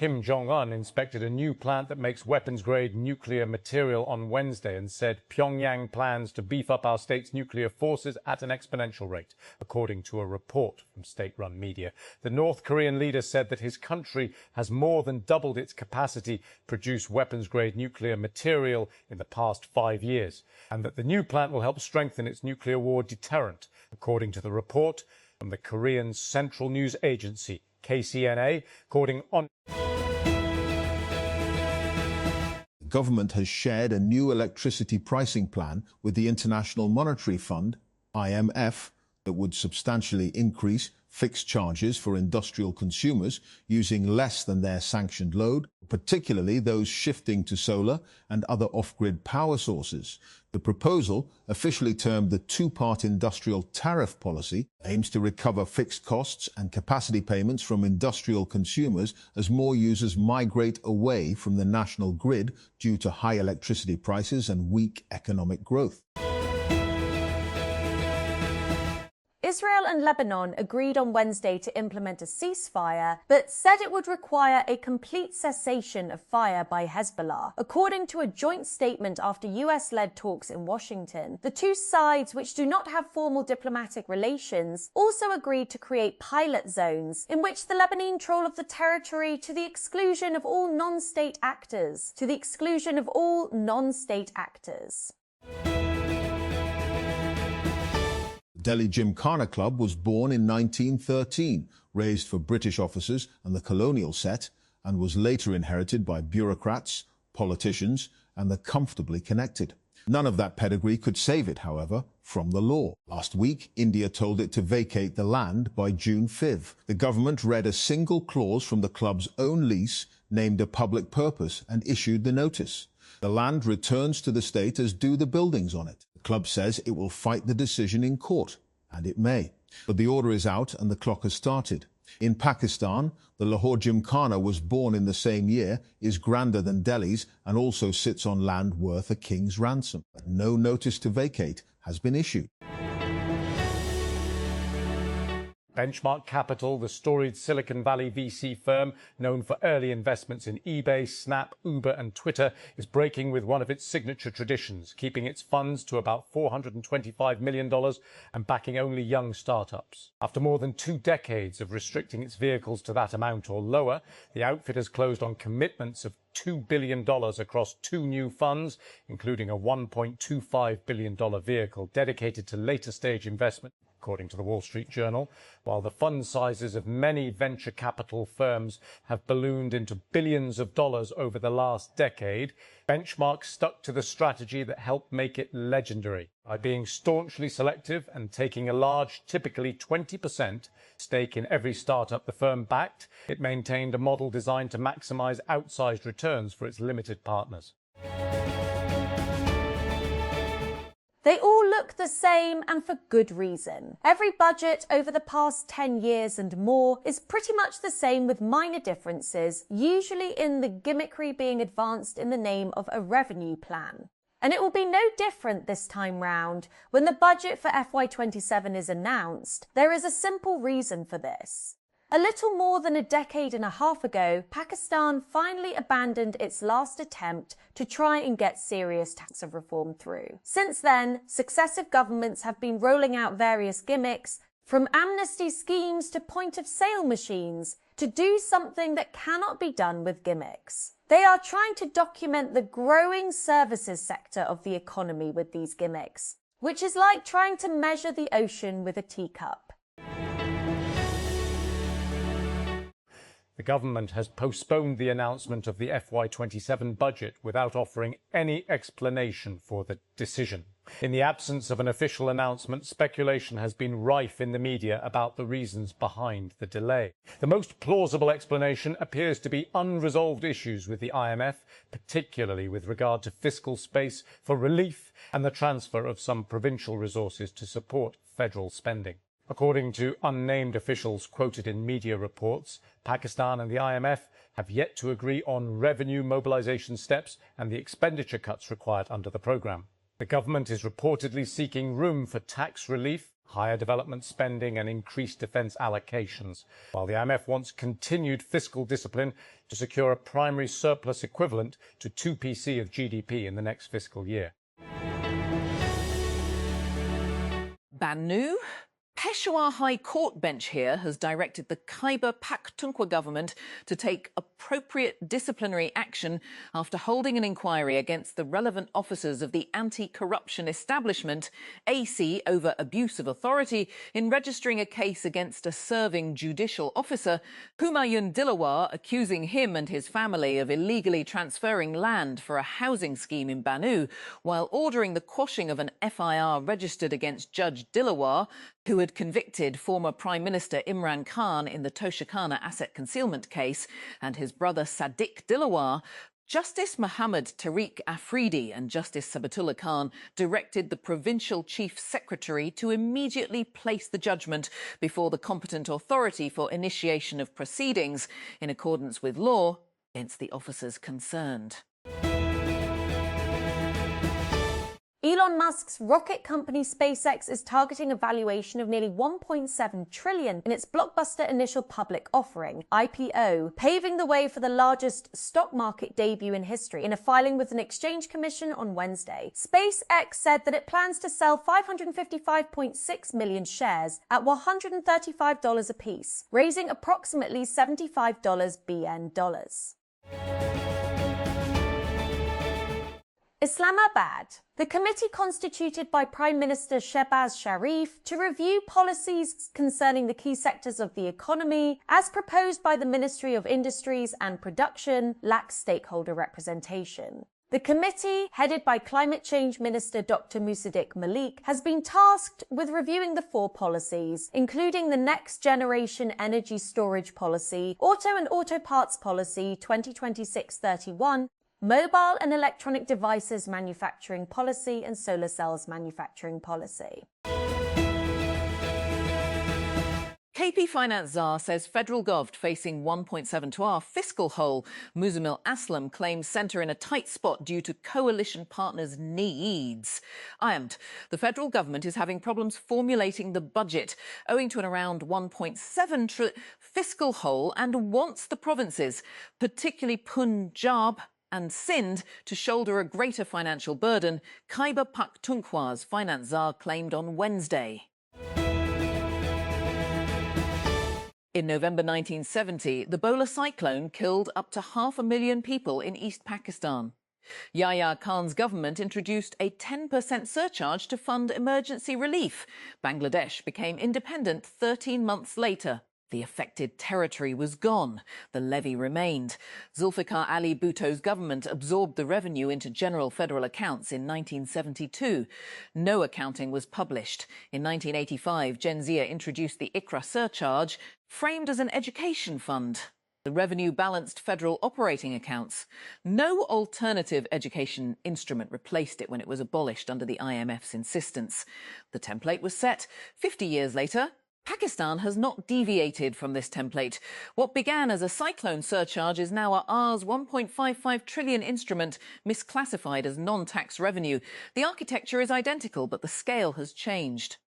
Kim Jong-un inspected a new plant that makes weapons-grade nuclear material on Wednesday and said Pyongyang plans to beef up our state's nuclear forces at an exponential rate, according to a report from state-run media. The North Korean leader said that his country has more than doubled its capacity to produce weapons-grade nuclear material in the past 5 years, and that the new plant will help strengthen its nuclear war deterrent, according to the report from the Korean Central News Agency, KCNA, according on. The government has shared a new electricity pricing plan with the International Monetary Fund, IMF, that would substantially increase fixed charges for industrial consumers using less than their sanctioned load, particularly those shifting to solar and other off-grid power sources. The proposal, officially termed the two-part industrial tariff policy, aims to recover fixed costs and capacity payments from industrial consumers as more users migrate away from the national grid due to high electricity prices and weak economic growth. Israel and Lebanon agreed on Wednesday to implement a ceasefire, but said it would require a complete cessation of fire by Hezbollah. According to a joint statement after US-led talks in Washington, the two sides, which do not have formal diplomatic relations, also agreed to create pilot zones in which the Lebanese control of the territory to the exclusion of all non-state actors. Delhi Gymkhana Club was born in 1913, raised for British officers and the colonial set, and was later inherited by bureaucrats, politicians, and the comfortably connected. None of that pedigree could save it, however, from the law. Last week, India told it to vacate the land by June 5th. The government read a single clause from the club's own lease, named a public purpose, and issued the notice. The land returns to the state, as do the buildings on it. The club says it will fight the decision in court, and it may. But the order is out and the clock has started. In Pakistan, the Lahore Gymkhana was born in the same year, is grander than Delhi's, and also sits on land worth a king's ransom. But no notice to vacate has been issued. Benchmark Capital, the storied Silicon Valley VC firm known for early investments in eBay, Snap, Uber and Twitter, is breaking with one of its signature traditions, keeping its funds to about $425 million and backing only young startups. After more than 2 decades of restricting its vehicles to that amount or lower, the outfit has closed on commitments of $2 billion across 2 new funds, including a $1.25 billion vehicle dedicated to later stage investment, according to the Wall Street Journal. While the fund sizes of many venture capital firms have ballooned into billions of dollars over the last decade, Benchmark stuck to the strategy that helped make it legendary. By being staunchly selective and taking a large, typically 20% stake in every startup the firm backed, it maintained a model designed to maximize outsized returns for its limited partners. They all look the same, and for good reason. Every budget over the past 10 years and more is pretty much the same, with minor differences, usually in the gimmickry being advanced in the name of a revenue plan. And it will be no different this time round. When the budget for FY27 is announced, there is a simple reason for this. A little more than a decade and a half ago, Pakistan finally abandoned its last attempt to try and get serious tax reform through. Since then, successive governments have been rolling out various gimmicks, from amnesty schemes to point-of-sale machines, to do something that cannot be done with gimmicks. They are trying to document the growing services sector of the economy with these gimmicks, which is like trying to measure the ocean with a teacup. The government has postponed the announcement of the FY27 budget without offering any explanation for the decision. In the absence of an official announcement, speculation has been rife in the media about the reasons behind the delay. The most plausible explanation appears to be unresolved issues with the IMF, particularly with regard to fiscal space for relief and the transfer of some provincial resources to support federal spending. According to unnamed officials quoted in media reports, Pakistan and the IMF have yet to agree on revenue mobilization steps and the expenditure cuts required under the program. The government is reportedly seeking room for tax relief higher development spending and increased defence allocations, while the IMF wants continued fiscal discipline to secure a primary surplus equivalent to 2% of GDP in the next fiscal year. Banu? Peshawar High Court bench here has directed the Khyber Pakhtunkhwa government to take appropriate disciplinary action after holding an inquiry against the relevant officers of the anti-corruption establishment, AC, over abuse of authority in registering a case against a serving judicial officer, Humayun Dilawar, accusing him and his family of illegally transferring land for a housing scheme in Banu, while ordering the quashing of an FIR registered against Judge Dilawar, who had convicted former Prime Minister Imran Khan in the Toshakhana asset concealment case, and his brother Sadiq Dilawar. Justice Mohammad Tariq Afridi and Justice Sabatullah Khan directed the Provincial Chief Secretary to immediately place the judgment before the competent authority for initiation of proceedings in accordance with law against the officers concerned. Elon Musk's rocket company SpaceX is targeting a valuation of nearly $1.7 trillion in its blockbuster initial public offering, IPO, paving the way for the largest stock market debut in history. In a filing with an exchange commission on Wednesday, SpaceX said that it plans to sell 555.6 million shares at $135 apiece, raising approximately $75 BN dollars. Islamabad. The committee constituted by Prime Minister Shehbaz Sharif to review policies concerning the key sectors of the economy, as proposed by the Ministry of Industries and Production, lacks stakeholder representation. The committee, headed by Climate Change Minister Dr. Musaddiq Malik, has been tasked with reviewing the 4 policies, including the Next Generation Energy Storage Policy, Auto and Auto Parts Policy 2026-31, Mobile and Electronic Devices Manufacturing Policy and Solar Cells Manufacturing Policy. KP Finance Czar says federal gov facing 1.7 fiscal hole. Muzamil Aslam claims centre in a tight spot due to coalition partners' needs. IMT, the federal government is having problems formulating the budget, owing to an around 1.7 fiscal hole, and wants the provinces, particularly Punjab and Sindh, to shoulder a greater financial burden, Khyber Pakhtunkhwa's finance czar claimed on Wednesday. In November 1970, the Bola cyclone killed up to 500,000 people in East Pakistan. Yahya Khan's government introduced a 10% surcharge to fund emergency relief. Bangladesh became independent 13 months later. The affected territory was gone. The levy remained. Zulfikar Ali Bhutto's government absorbed the revenue into general federal accounts in 1972. No accounting was published. In 1985, Jenzia introduced the ICRA surcharge, framed as an education fund. The revenue balanced federal operating accounts. No alternative education instrument replaced it when it was abolished under the IMF's insistence. The template was set. 50 years later, Pakistan has not deviated from this template. What began as a cyclone surcharge is now a Rs 1.55 trillion instrument misclassified as non-tax revenue. The architecture is identical, but the scale has changed.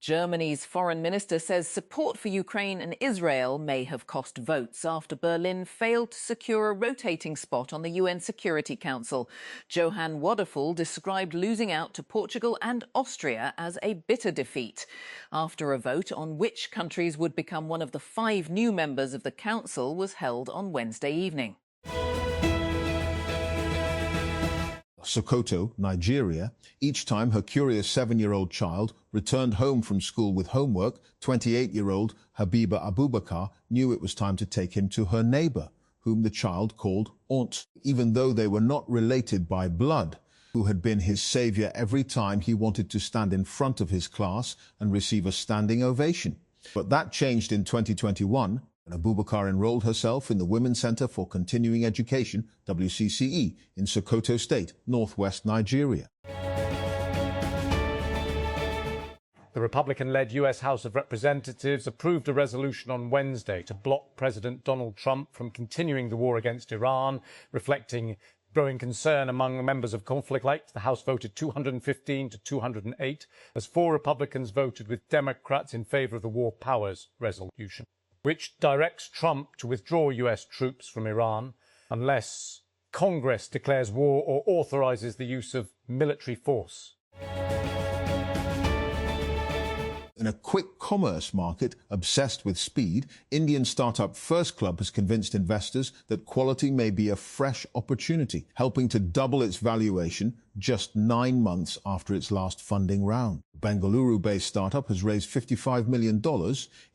Germany's foreign minister says support for Ukraine and Israel may have cost votes after Berlin failed to secure a rotating spot on the UN Security Council. Johann Waderful described losing out to Portugal and Austria as a bitter defeat. After a vote on which countries would become one of the 5 new members of the Council was held on Wednesday evening. Sokoto, Nigeria. Each time her curious 7-year-old child returned home from school with homework, 28-year-old Habiba Abubakar knew it was time to take him to her neighbor, whom the child called Aunt, even though they were not related by blood, who had been his savior every time he wanted to stand in front of his class and receive a standing ovation. But that changed in 2021. And Abubakar enrolled herself in the Women's Center for Continuing Education, WCCE, in Sokoto State, northwest Nigeria. The Republican-led US House of Representatives approved a resolution on Wednesday to block President Donald Trump from continuing the war against Iran, reflecting Growing concern among members of conflict like the House voted 215 to 208 as 4 Republicans voted with Democrats in favor of the War Powers Resolution, which directs Trump to withdraw US troops from Iran unless Congress declares war or authorizes the use of military force. In a quick commerce market obsessed with speed, Indian startup First Club has convinced investors that quality may be a fresh opportunity, helping to double its valuation just 9 months after its last funding round. Bengaluru-based startup has raised $55 million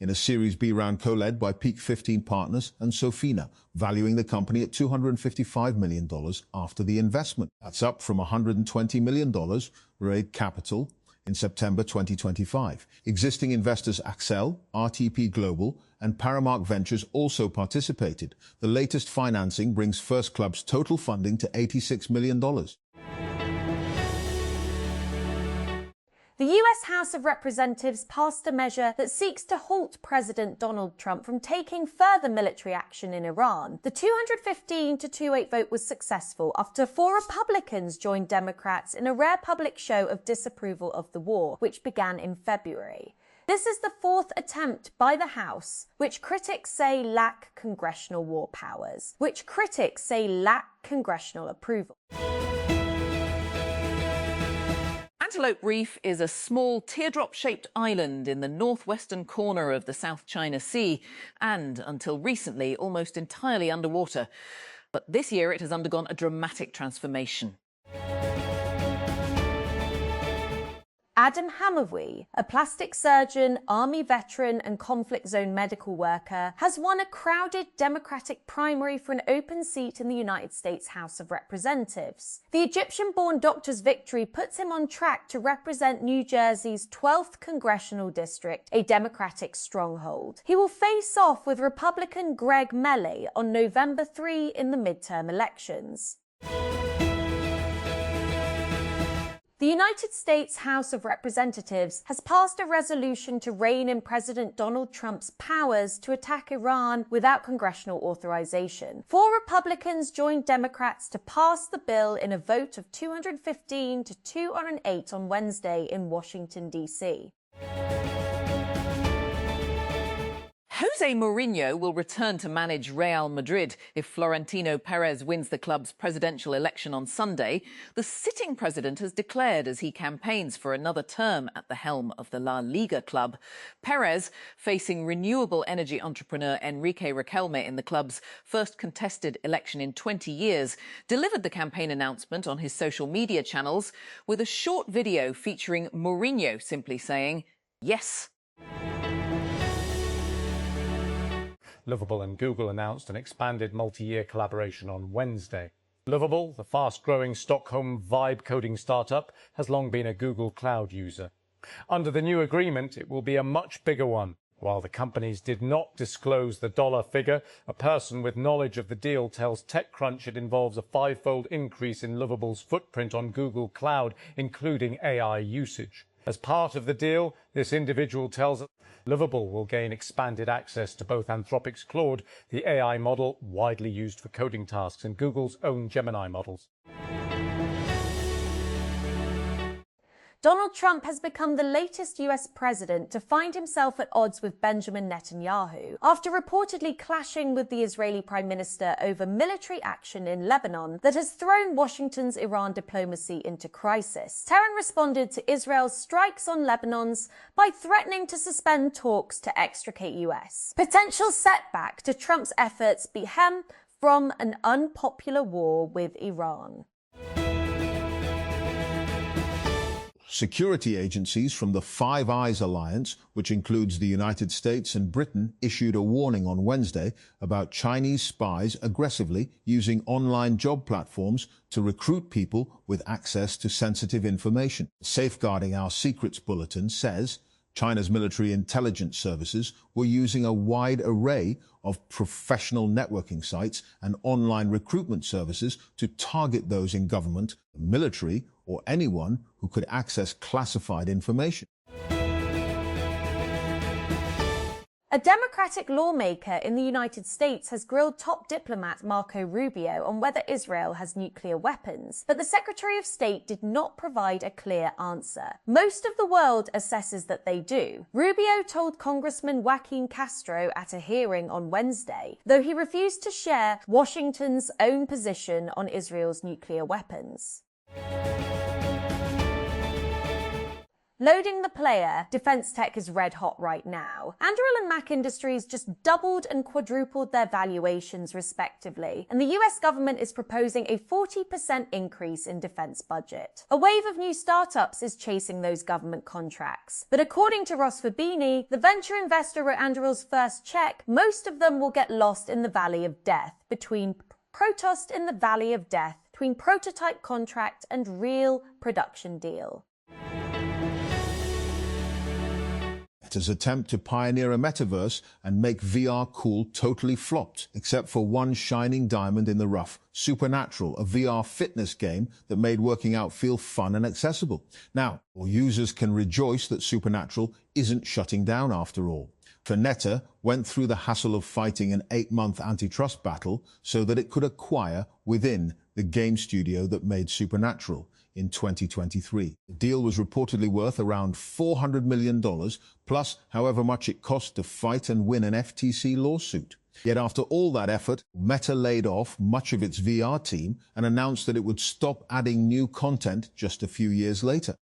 in a Series B round co-led by Peak 15 Partners and Sofina, valuing the company at $255 million after the investment. That's up from $120 million raised capital in September 2025. Existing investors Accel, RTP Global, and Paramark Ventures also participated. The latest financing brings First Club's total funding to $86 million. The US House of Representatives passed a measure that seeks to halt President Donald Trump from taking further military action in Iran. The 215 to 28 vote was successful after 4 Republicans joined Democrats in a rare public show of disapproval of the war, which began in February. This is the 4th attempt by the House, which critics say lack congressional war powers, which critics say lack congressional approval. Antelope Reef is a small teardrop-shaped island in the northwestern corner of the South China Sea and, until recently, almost entirely underwater. But this year it has undergone a dramatic transformation. Adam Hamawi, a plastic surgeon, army veteran and conflict zone medical worker, has won a crowded Democratic primary for an open seat in the United States House of Representatives. The Egyptian-born doctor's victory puts him on track to represent New Jersey's 12th congressional district, a Democratic stronghold. He will face off with Republican Greg Melley on November 3 in the midterm elections. The United States House of Representatives has passed a resolution to rein in President Donald Trump's powers to attack Iran without congressional authorization. 4 Republicans joined Democrats to pass the bill in a vote of 215 to 208 on Wednesday in Washington, D.C. Jose Mourinho will return to manage Real Madrid if Florentino Perez wins the club's presidential election on Sunday. The sitting president has declared as he campaigns for another term at the helm of the La Liga club. Perez, facing renewable energy entrepreneur Enrique Riquelme in the club's first contested election in 20 years, delivered the campaign announcement on his social media channels with a short video featuring Mourinho simply saying, "Yes." Lovable and Google announced an expanded multi-year collaboration on Wednesday. Lovable, the fast-growing Stockholm vibe coding startup, has long been a Google Cloud user. Under the new agreement, it will be a much bigger one. While the companies did not disclose the dollar figure, a person with knowledge of the deal tells TechCrunch it involves a 5-fold increase in Lovable's footprint on Google Cloud, including AI usage. As part of the deal, this individual tells us Lovable will gain expanded access to both Anthropic's Claude, the AI model widely used for coding tasks, and Google's own Gemini models. Donald Trump has become the latest US president to find himself at odds with Benjamin Netanyahu after reportedly clashing with the Israeli Prime Minister over military action in Lebanon that has thrown Washington's Iran diplomacy into crisis. Tehran responded to Israel's strikes on Lebanon's by threatening to suspend talks to extricate US. Potential setback to Trump's efforts be hem from an unpopular war with Iran. Security agencies from the Five Eyes alliance, which includes the United States and Britain, issued a warning on Wednesday about Chinese spies aggressively using online job platforms to recruit people with access to sensitive information. Safeguarding Our Secrets bulletin says China's military intelligence services were using a wide array of professional networking sites and online recruitment services to target those in government, military, or anyone who could access classified information. A Democratic lawmaker in the United States has grilled top diplomat Marco Rubio on whether Israel has nuclear weapons, but the Secretary of State did not provide a clear answer. Most of the world assesses that they do. Rubio told Congressman Joaquin Castro at a hearing on Wednesday, though he refused to share Washington's own position on Israel's nuclear weapons. Loading the player, defence tech is red hot right now. Anduril and Mac Industries just doubled and quadrupled their valuations respectively, and the US government is proposing a 40% increase in defence budget. A wave of new startups is chasing those government contracts. But according to Ross Fabini, the venture investor wrote Anduril's first check, most of them will get lost in the valley of death, between prototype contract and real production deal. Meta's attempt to pioneer a metaverse and make VR cool totally flopped, except for one shining diamond in the rough, Supernatural, a VR fitness game that made working out feel fun and accessible. Now, all users can rejoice that Supernatural isn't shutting down after all. For Meta went through the hassle of fighting an 8-month antitrust battle so that it could acquire within the game studio that made Supernatural in 2023. The deal was reportedly worth around $400 million, plus however much it cost to fight and win an FTC lawsuit. Yet after all that effort, Meta laid off much of its VR team and announced that it would stop adding new content just a few years later.